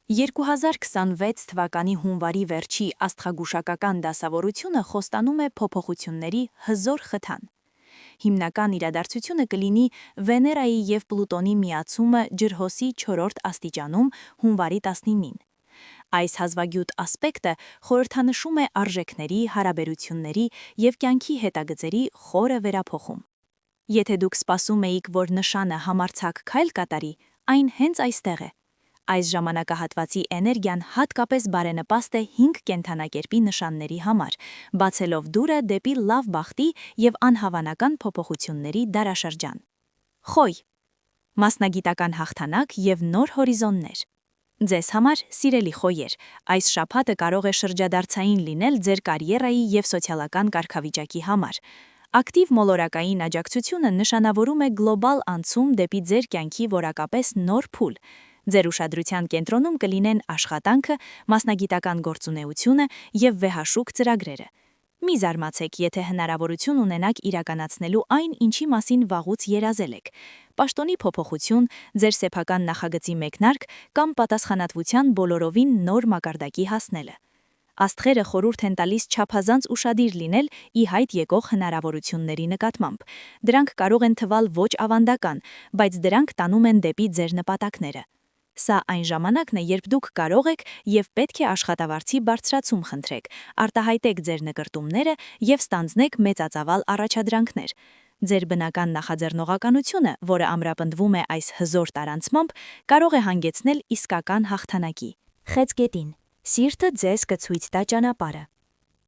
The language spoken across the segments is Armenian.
2026 թվականի հունվարի վերջի աստղագուշակական դասավորությունը խոստանում է փոփոխությունների հզոր խթան։ Հիմնական իրադարձությունը կլինի Վեներայի և Պլուտոնի միացումը ջրհոսի 4-րդ աստիճանում հունվարի 19-ին։ Այս հազվագյուտ ասպեկտը խորհրդանշում է արժեքների, հարաբերությունների և կյանքի հետագծերի խորը վերափոխում։ Եթե դուք սպասում էիք, որ նշանը համարձակ քայլ կատարի, այն հենց այստեղ է։ Այս ժամանակահատվածի էներգիան հատկապես բարենպաստ է 5 կենդանակերպի նշանների համար, բացելով դուռը դեպի լավ բախտի և անհավանական փոփոխությունների դարաշրջան։ Խոյ. մասնագիտական հաղթանակ և նոր հորիզոններ։ Ձեզ համար, սիրելի խոյեր, այս շաբաթը կարող է շրջադարձային լինել ձեր կարիերայի և սոցիալական կարգավիճակի համար։ Ակտիվ մոլորակային աջակցությունը նշանավորում է գլոբալ անցում դեպի ձեր կյանքի որակապես նոր փուլ։ Ձեր ուշադրության կենտրոնում կլինեն աշխատանքը, մասնագիտական գործունեությունը և վեհաշուկ ծրագրերը։ Մի զարմացեք, եթե հնարավորություն ունենաք իրականացնելու այն, ինչի մասին վաղուց երազել եք։ Պաշտոնի փոփոխություն, ձեր սեփական նախագծի մեկնարկ կամ պատասխանատվության բոլորովին նոր մակարդակի հասնելը։ Աստղերը խորհուրդ են տալիս չափազանց ուշադիր լինել ի հայտ եկող հնարավորությունների նկատմամբ։ Դրանք կարող են թվալ ոչ ավանդական, բայց դրանք տանում են դեպի ձեր նպատակները։ Սա այն ժամանակն է, երբ դուք կարող եք և պետք է աշխատավարձի բարձրացում խնդրեք, արտահայտեք ձեր նկրտումները և ստանձնեք մեծածավալ առաջադրանքներ։ Ձեր բնական նախաձեռնողականությունը, որը ամրապնդվում է այս հզոր տարանցմամբ, կարող է հանգեցնել իսկական հաղթանակի։ Խեցգետին. սիրտը ձեզ կցույց տա ճանապարհը։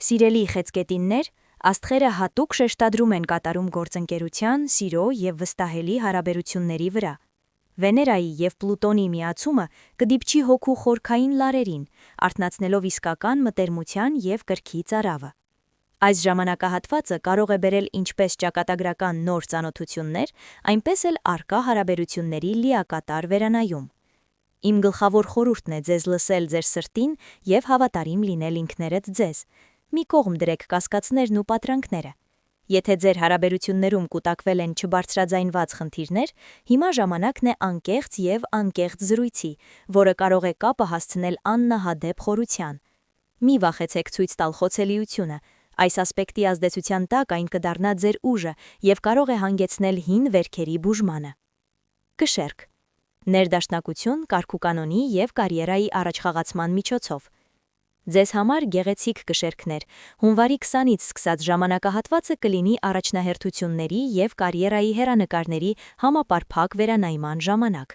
Սիրելի խեցգետիններ, աստղերը հատուկ շեշտադրում են կատարում գործընկերության, սիրո և վստահելի հարաբերությունների վրա։ Վեներայի և Պլուտոնի միացումը կդիպչի հոգու խորքային լարերին, արթնացնելով իսկական մտերմության և կրքի ծարավը։ Այս ժամանակահատվածը կարող է բերել ինչպես ճակատագրական նոր ծանոթություններ, այնպես էլ առկա հարաբերությունների լիակատար վերանայում։ Իմ գլխավոր խորհուրդն է ձեզ լսել ձեր սրտին և հավատարիմ լինել ինքներդ ձեզ։ Մի կողմ դրեք կասկածներն ու պատրանքները։ Եթե ձեր հարաբերություններում կուտակվել են չբարձրաձայնված խնդիրներ, հիմա ժամանակն է անկեղծ և անկեղծ զրույցի, որը կարող է կապը հասցնել աննահադեպ խորության։ Մի վախեցեք ցույց տալ խոցելիությունը, այս ասպեկտի ազդեցության տակ այն կդառնա ձեր ուժը և կարող է հանգեցնել հին վերքերի բուժմանը։ Կշեռք. ներդաշնակություն, կարգուկանոնի և կարիերայի առաջխաղացման միջոցով։ Ձեզ համար գեղեցիկ կշեռքներ, հունվարի 20-ից սկսած ժամանակահատվածը կլինի առաջնահերթությունների և կարիերայի հեռանկարների համապարփակ վերանայման ժամանակ։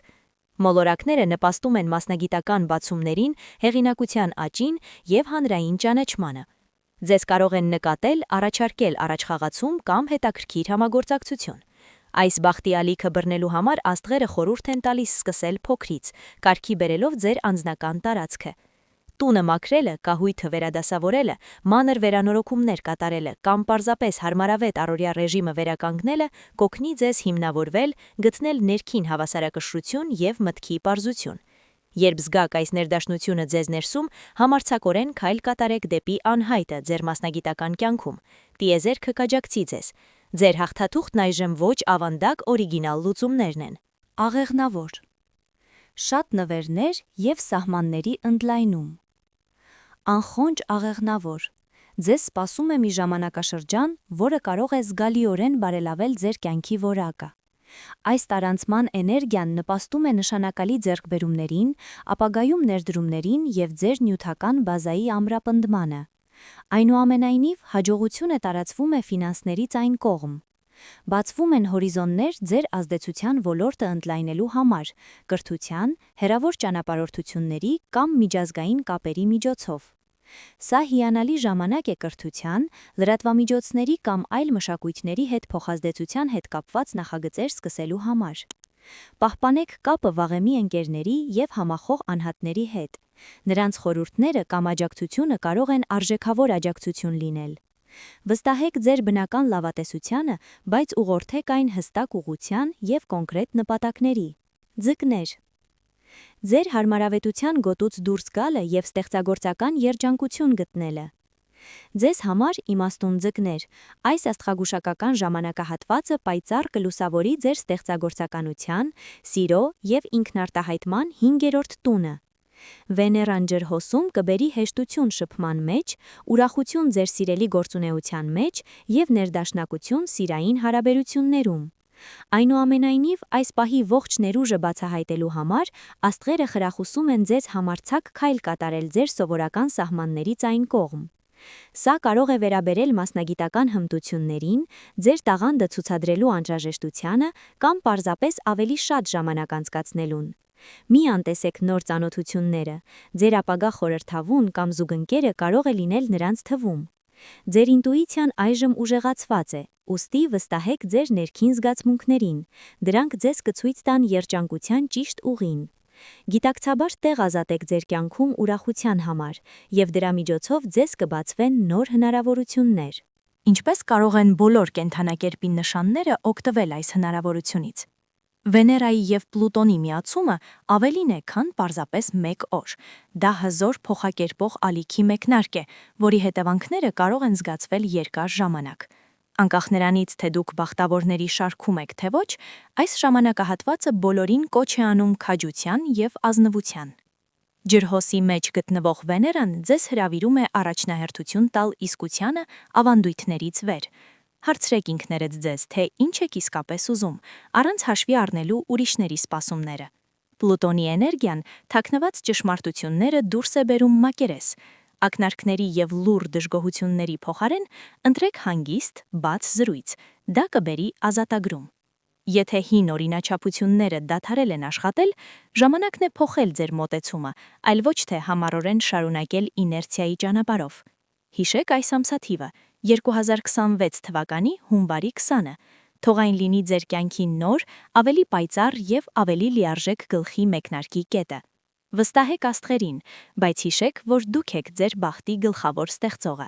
Մոլորակները նպաստում են մասնագիտական բացումներին, հեղինակության աճին և հանրային ճանաչմանը։ Ձեզ կարող են նկատել, առաջարկել առաջխաղացում կամ հետաքրքիր համագործակցություն։ Այս բախտի ալիքը բռնելու համար աստղերը խորհուրդ են տալիս սկսել փոքրից, կարգի բերելով ձեր անձնական տարածքը։ Տունը մաքրելը, կահույքը վերադասավորելը, մանր վերանորոգումներ կատարելը կամ պարզապես հարմարավետ առօրյա ռեժիմը վերականգնելը կօգնի ձեզ հիմնավորվել, գտնել ներքին հավասարակշռություն և մտքի պարզություն։ Երբ զգաք այս ներդաշնությունը ձեզ ներսում, համարձակորեն քայլ կատարեք դեպի անհայտը ձեր մասնագիտական կյանքում։ Տիեզերքը կաջակցի ձեզ։ Ձեր հաղթաթուղթն այժմ ոչ ավանդակ օրիգինալ լուծումներն են։ Աղեղնավոր. շատ նվերներ և սահմանների ընդլայնում։ Անխոնջ աղեղնավոր. ձեզ սպասում է մի ժամանակաշրջան, որը կարող է զգալիորեն բարելավել ձեր կյանքի որակը։ Այս տարանցման էներգիան նպաստում է նշանակալի ձեռքբերումներին, ապագայում ներդրումներին և ձեր նյութական բազայի ամրապնդմանը։ Այնուամենայնիվ, հաջողությունը տարածվում է ֆինանսներից այն կողմ։ Բացվում են հորիզոններ ձեր ազդեցության ոլորտը ընդլայնելու համար, կրթության, հեռավոր ճանապարհորդությունների կամ միջազգային կապերի միջոցով։ Սա հիանալի ժամանակ է կրթության, լրատվամիջոցների կամ այլ մշակույթների հետ փոխազդեցության հետ կապված նախագծեր սկսելու համար։ Պահպանեք կապը վաղեմի ընկերների և համախոհ անհատների հետ։ Նրանց խորհուրդները կամ աջակցությունը կարող են արժեքավոր աջակցություն լինել։ Վստահեք ձեր բնական լավատեսությանը, բայց ուղղորդեք այն հստակ ուղղության և կոնկրետ նպատակների։ Ձկներ. ձեր հարմարավետության գոտուց դուրս գալը և ստեղծագործական երջանկություն գտնելը։ Ձեզ համար, իմաստուն ձկներ, այս աստղագուշակական ժամանակահատվածը պայծառ կլուսավորի ձեր ստեղծագործականության, սիրո և ինքնարտահայտման 5-րդ տունը։ Վեներան ջրհոսում կբերի հեշտություն շփման մեջ, ուրախություն ձեր սիրելի գործունեության մեջ և ներդաշնակություն սիրային հարաբերություններում։ Այնուամենայնիվ, այս պահի ողջ ներուժը բացահայտելու համար աստղերը խրախուսում են ձեզ համարձակ քայլ կատարել ձեր սովորական սահմաններից այն կողմ։ Սա կարող է վերաբերել մասնագիտական հմտություններին, ձեր տաղանդը ցուցադրելու անհրաժեշտությանը կամ պարզապես ավելի շատ ժամանակ անցկացնելուն։ Մի անտեսեք նոր ծանոթությունները, ձեր ապագա խորհրդավուն կամ զուգընկերը կարող է լինել նրանց թվում։ Ձեր ինտուիցիան այժմ ուժեղացված է, ուստի վստահեք ձեր ներքին զգացմունքներին, դրանք ձեզ կցույց տան երջանկության ճիշտ ուղին։ Գիտակցաբար տեղ ազատեք ձեր կյանքում ուրախության համար, և դրա միջոցով ձեզ կբացվեն նոր հնարավորություններ։ Ինչպես կարող են բոլոր կենդանակերպի նշանները օգտվել այս հնարավորությունից։ Վեներայի և Պլուտոնի միացումը ավելին է, քան պարզապես մեկ օր։ Դա հզոր փոխակերպող ալիքի մեկնարկ է, որի հետևանքները կարող են զգացվել երկար ժամանակ։ Անկախ նրանից, թե դուք բախտավորների շարքում եք, թե ոչ, այս ժամանակահատվածը բոլորին կոչ է անում քաջության և ազնվության։ Ջրհոսի մեջ գտնվող Վեներան ձեզ հրավիրում է առաջնահերթություն տալ իսկությանը ավանդույթներից վեր։ Հարցրեք ինքներդ ձեզ, թե ինչ եք իսկապես ուզում, առանց հաշվի առնելու ուրիշների սպասումները։ Պլուտոնի էներգիան թաքնված ճշմարտությունները դուրս է բերում մակերես։ Ակնարկների և լուռ դժգոհությունների փոխարեն ընտրեք հանգիստ, բաց զրույց, դա կբերի ազատագրում։ Եթե հին օրինաչափությունները դադարել են աշխատել, ժամանակն է փոխել ձեր մոտեցումը, այլ ոչ թե համառորեն շարունակել իներցիայի ճանապարհով։ Հիշեք այս ամսաթիվը՝ 2026 թվականի հունվարի 20-ը։ Թող այն լինի ձեր կյանքի նոր, ավելի պայծառ և ավելի լիարժեք գլխի մեկնարկի կետը։ Վստահեք աստղերին, բայց հիշեք, որ դուք եք ձեր բախտի գլխավոր ստեղծողը։